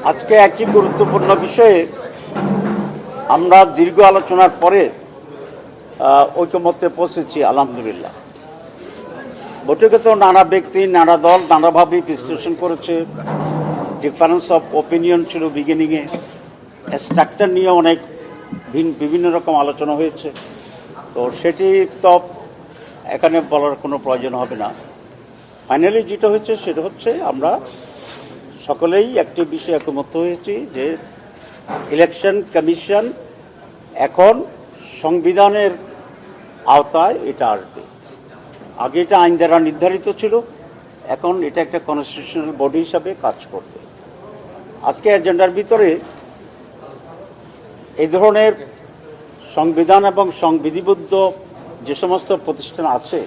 আজকে একটি গুরুত্বপূর্ণ বিষয়ে আমরা দীর্ঘ আলোচনার পরে ঐকমত্যে পৌঁছেছি আলহামদুলিল্লাহ। বৈঠকে তো নানা ব্যক্তি, নানা দল নানাভাবে বিশ্লেষণ করেছে। ডিফারেন্স অফ ওপিনিয়ন ছিল বিগিনিংয়ে, স্ট্রাকচার নিয়ে অনেক বিভিন্ন রকম আলোচনা হয়েছে। তো সেটি তো এখানে বলার কোনো প্রয়োজন হবে না। ফাইনালি যেটা হচ্ছে সেটা হচ্ছে আমরা সকলেই একটি বিষয়ে একমত হয়েছি যে ইলেকশন কমিশন এখন সংবিধানের আওতায় এটা আসবে। আগে এটা আইন দ্বারা নির্ধারিত ছিল, এখন এটা একটা কনস্টিটিউশনাল বডি হিসাবে কাজ করবে। আজকে এজেন্ডার ভিতরে এই ধরনের সংবিধান এবং সংবিধিবদ্ধ যে সমস্ত প্রতিষ্ঠান আছে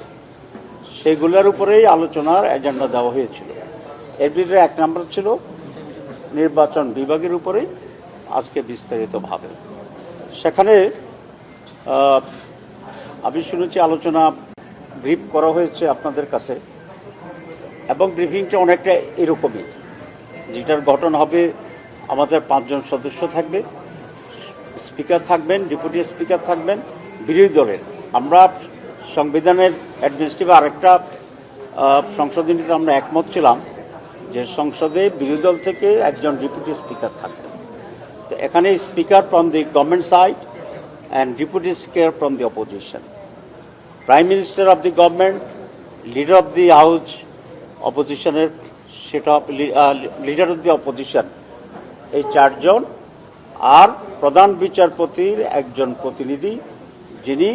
সেগুলোর উপরেই আলোচনার এজেন্ডা দেওয়া হয়েছিল। এর ভিতরে 1 নম্বর ছিল নির্বাচন বিভাগের উপরে আজকে বিস্তারিতভাবে। সেখানে আমি শুনেছি আলোচনা ব্রিফ করা হয়েছে আপনাদের কাছে, এবং ব্রিফিংটা অনেকটা এরকমই, যেটার গঠন হবে আমাদের 5 জন সদস্য থাকবে, স্পিকার থাকবেন, ডেপুটি স্পিকার থাকবেন, বিরোধী দলের। আমরা সংবিধানের অ্যাডমিনিস্ট্রেটিভ আরেকটা সংশোধনীতে আমরা একমত ছিলাম যে সংসদে বিরোধী দল থেকে একজন ডেপুটি স্পিকার থাকবেন। তো এখানে speaker from the government side and deputy speaker from the opposition, prime minister of the government, leader of the house অপোজিশনের, সেটা লিডার অফ দি অপোজিশন, এই 4 জন, আর প্রধান বিচারপতির একজন প্রতিনিধি যিনি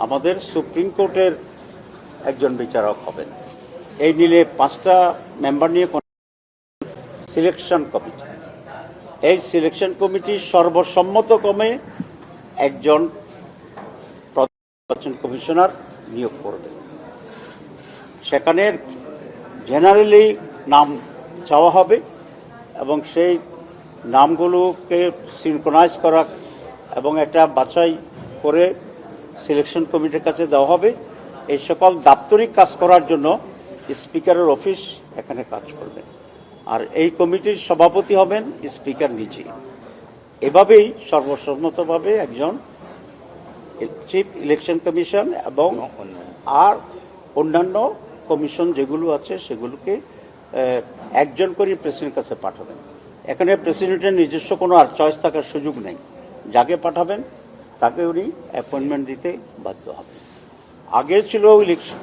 আমাদের সুপ্রিম কোর্টের একজন বিচারক হবেন। এই নিলে 5টা মেম্বার নিয়ে সিলেকশন কমিটি। এই সিলেকশন কমিটি সর্বসম্মতক্রমে একজন নির্বাচন কমিশনার নিয়োগ করবে। সেখানে জেনারেলি নাম চাওয়া হবে এবং সেই নামগুলোকে সিনক্রোনাইজ করা এবং একটা বাছাই করে সিলেকশন কমিটির কাছে দেওয়া হবে। এই সকল দাপ্তরিক কাজ করার জন্য স্পিকারের অফিস এখানে কাজ করবে, আর এই কমিটির সভাপতি হবেন স্পিকার নিজে। এভাবেই সর্বসম্মতভাবে একজন চিফ ইলেকশন কমিশন এবং আর অন্যান্য কমিশন যেগুলো আছে সেগুলোকে একজন করে প্রেসিডেন্টের কাছে পাঠাবেন। এখানে প্রেসিডেন্টের নিজস্ব কোনো আর চয়েস থাকার সুযোগ নেই, যাকে পাঠাবেন তাকে উনি অ্যাপয়েন্টমেন্ট দিতে বাধ্য হবেন। আগে ছিল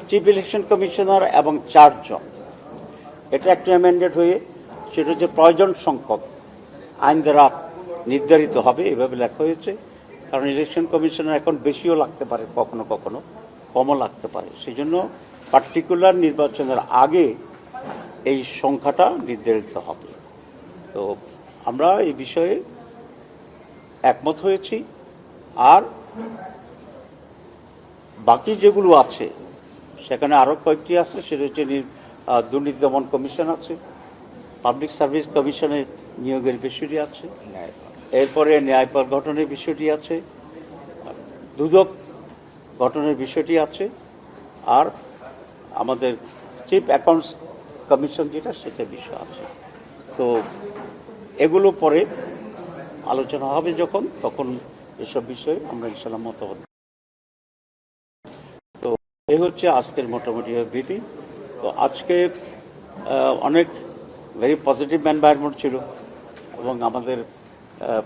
চিফ ইলেকশন কমিশনার এবং 4 জন। এটা একটা অ্যামেন্ডেড হয়ে সেটা হচ্ছে প্রয়োজন সংখ্যক আইন দ্বারা নির্ধারিত হবে, এভাবে লেখা হয়েছে। কারণ ইলেকশন কমিশনার এখন বেশিও লাগতে পারে, কখনো কখনো কমও লাগতে পারে, সেই জন্য পার্টিকুলার নির্বাচনের আগে এই সংখ্যাটা নির্ধারিত হবে। তো আমরা এই বিষয়ে একমত হয়েছি। আর বাকি যেগুলো আছে সেখানে আরও কয়েকটি আছে, সেটা হচ্ছে দুর্নীতি দমন কমিশন আছে, পাবলিক সার্ভিস কমিশনের নিয়োগের বিষয়টি আছে, এরপরে ন্যায়পাল গঠনের বিষয়টি আছে, দুদক গঠনের বিষয়টি আছে, আর আমাদের চিফ অ্যাকাউন্টস কমিশন যেটা সেটা বিষয় আছে। তো এগুলো পরে আলোচনা হবে যখন, তখন এসব বিষয়ে আমরা ইনশাআল্লাহ মতামত। তো এই হচ্ছে আজকের মোটামুটি ব্রিফিং। তো আজকে অনেক ভেরি পজিটিভ এনভায়রনমেন্ট ছিল এবং আমাদের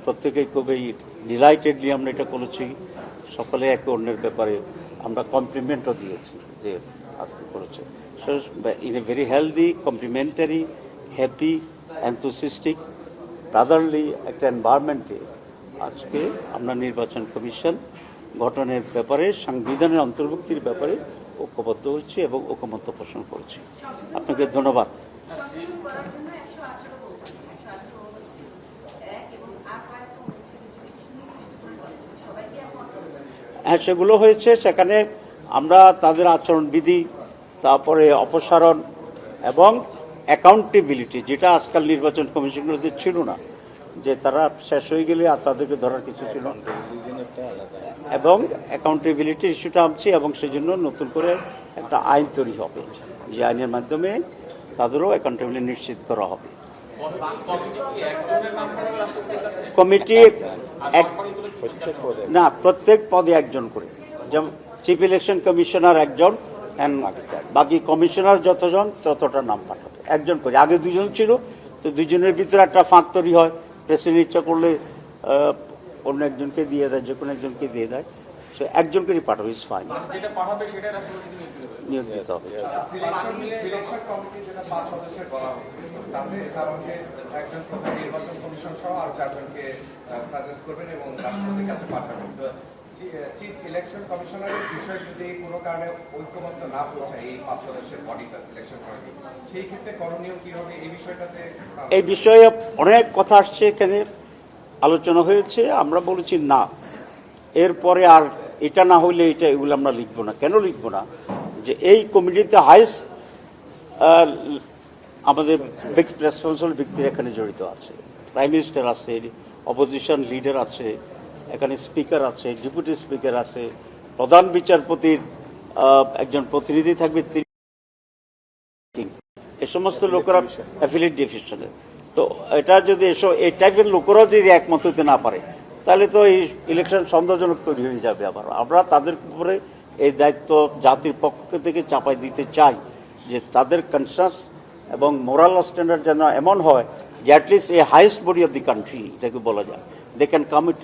প্রত্যেকেই খুবই ডিলাইটেডলি আমরা এটা করেছি। সকলে একে অন্যের ব্যাপারে আমরা কমপ্লিমেন্টও দিয়েছি যে আজকে করেছে। So in a very healthy, complimentary, happy, enthusiastic, brotherly একটা এনভায়রনমেন্টে আজকে আমরা নির্বাচন কমিশন গঠনের ব্যাপারে, সংবিধানের অন্তর্ভুক্তির ব্যাপারে ঐক্যবদ্ধ হয়েছি এবং ঐকমত্য পোষণ করেছি। আপনাকে ধন্যবাদ। হ্যাঁ, সেগুলো হয়েছে। সেখানে আমরা তাদের আচরণবিধি, তারপরে অপসারণ এবং অ্যাকাউন্টেবিলিটি, যেটা আজকাল নির্বাচন কমিশনগুলোদের ছিল না, যে তারা শেষ হয়ে গেলে আর তাদেরকে ধরার কিছু ছিল না, এবং অ্যাকাউন্টেবিলিটি ইস্যুটা আনছি এবং সেই জন্য নতুন করে একটা আইন তৈরি হবে, যে আইনের মাধ্যমে তাদেরও অ্যাকাউন্টেবিলিটি নিশ্চিত করা হবে। কমিটি না, প্রত্যেক পদে একজন করে, যেমন চিফ ইলেকশন কমিশনার একজন, বাকি কমিশনার যতজন ততটা নাম পাঠাবে একজন করে। আগে দুজন ছিল, তো দুজনের ভিতরে একটা ফাঁক তৈরি হয়, প্রেসিডেন্ট ইচ্ছা করলে অন্য একজনকে দিয়ে দেয়, যে কোনো একজনকে দিয়ে দেয়, সে একজন করে পাঠাবে, ইজ ফাইন, নিয়োগ দিতে হবে। সিলেকশন কমিটি যেটা 5 সদস্যের করা হচ্ছে, তাতে তারা হচ্ছে একজন প্রধান নির্বাচন কমিশন সহ আর 4 জনকে সাজেস্ট করবেন এবং রাষ্ট্রপতির কাছে পাঠাবেন। তো চিফ ইলেকশন কমিশনারের বিষয়ে যদি কোনো কারণে ঐক্যমত্য না পৌঁছায় এই 5 সদস্যের বডিটা সিলেকশন কমিটি, সেই ক্ষেত্রে করণীয় কি হবে এই বিষয়টাতে? এই বিষয়ে অনেক কথা আসছে, এখানে আলোচনা হয়েছে, আমরা বলেছি না, এরপরে আর এটা না হইলে এটা, এগুলো আমরা লিখবো না। কেন লিখবো না? যে এই কমিটিতে হাইস্ট আমাদের রেসপন্সিবল ব্যক্তিরা এখানে জড়িত আছে, প্রাইম মিনিস্টার আছে, অপোজিশন লিডার আছে, এখানে স্পিকার আছে, ডেপুটি স্পিকার আছে, প্রধান বিচারপতির একজন প্রতিনিধি থাকবে, তিনি, এ সমস্ত লোকেরা অ্যাফিলিয়েট ডিভিশনের। তো এটা যদি এই টাইপের লোকেরাও যদি একমত হতে না পারে, তাহলে তো এই ইলেকশন সন্দেহজনক তৈরি হয়ে যাবে। আবার আমরা তাদের উপরে এই দায়িত্ব জাতির পক্ষ থেকে চাপাই দিতে চাই যে তাদের কনসাস এবং মোরাল স্ট্যান্ডার্ড যেন এমন হয় যে অ্যাটলিস্ট এই highest body of the country, এটাকে বলা যায়, they can come with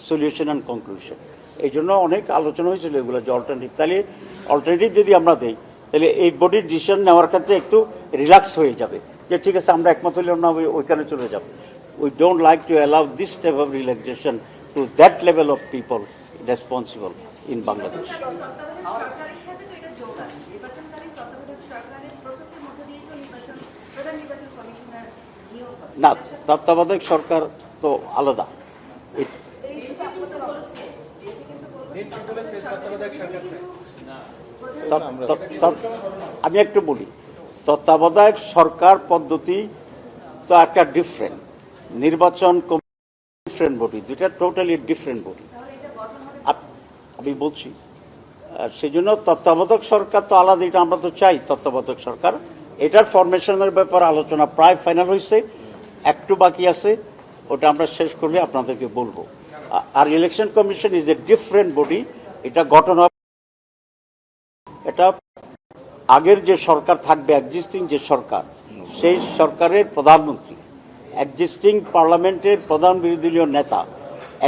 solution and conclusion. এই জন্য অনেক আলোচনা হয়েছিল এগুলো যে অল্টারনেটিভ, তাহলে অল্টারনেটিভ যদি আমরা দিই, তাহলে এই বডির ডিসিশন নেওয়ার ক্ষেত্রে একটু রিল্যাক্স হয়ে যাবে, যে ঠিক আছে আমরা একমত হইলে না ওইখানে চলে যাব। We don't like to allow this type of relaxation to that level of people responsible in Bangladesh. না, তত্ত্বাবধায়ক সরকার তো আলাদা। আমি একটু বলি, তত্ত্বাবধায়ক সরকার পদ্ধতি তো একটা ডিফারেন্ট, নির্বাচন ডিফারেন্ট বডি, দুইটা টোটালি ডিফারেন্ট বডি। আমি বলছি সেই জন্য তত্ত্বাবধায়ক সরকার তো আলাদা, এটা আমরা তো চাই তত্ত্বাবধায়ক সরকার। এটার ফরমেশনের ব্যাপারে আলোচনা প্রায় ফাইনাল হয়েছে, একটু বাকি আছে, ওটা আমরা শেষ করলে আপনাদেরকে বলবো। আর election commission is a different body, এটা গঠন হবে, এটা আগের যে সরকার থাকবে, এক্সিস্টিং যে সরকার, সেই সরকারের প্রধানমন্ত্রী, এক্সিস্টিং পার্লামেন্টের প্রধান বিরোধী দলীয় নেতা,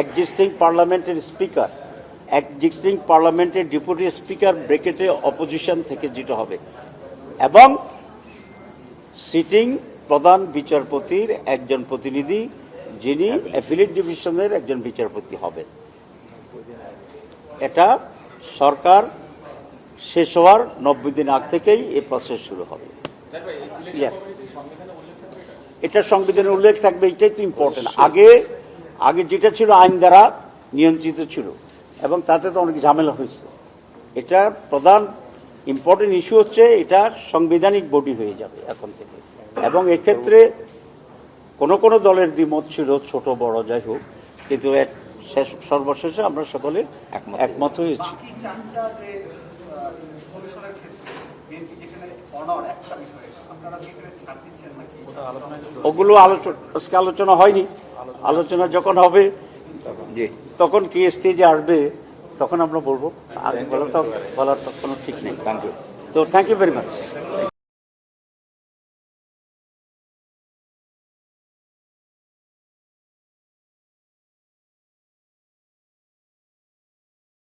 এক্সিস্টিং পার্লামেন্টের স্পিকার, এক্সিস্টিং পার্লামেন্টের ডেপুটি স্পিকার ব্রেকেটে অপোজিশন থেকে যেটা হবে, এবং সিটিং প্রধান বিচারপতির একজন প্রতিনিধি যিনি অ্যাফিলিয়েট ডিভিশনের একজন বিচারপতি হবেন। এটা সরকার শেষ হওয়ার 90 দিন আগ থেকেই এই প্রসেস শুরু হবে। এটা সংবিধানে উল্লেখ থাকবে, এটাই তো ইম্পর্টেন্ট। আগে যেটা ছিল আইন দ্বারা নিয়ন্ত্রিত ছিল, এবং তাতে তো অনেক ঝামেলা হয়েছে। এটা প্রধান ইম্পর্টেন্ট ইস্যু হচ্ছে, এটা সাংবিধানিক বডি হয়ে যাবে এখন থেকে। এবং এক্ষেত্রে কোনো দলের দ্বিমত ছিল, ছোট বড় যাই হোক, কিন্তু সর্বশেষে আমরা সকলে একমত হয়েছি। ওগুলো আলোচনা হয়নি, আলোচনা যখন হবে তখন কি স্টেজে আসবে তখন আমরা বলবো, আর বলার তো কোনো ঠিক নেই। তো থ্যাংক ইউ ভেরি মাচ।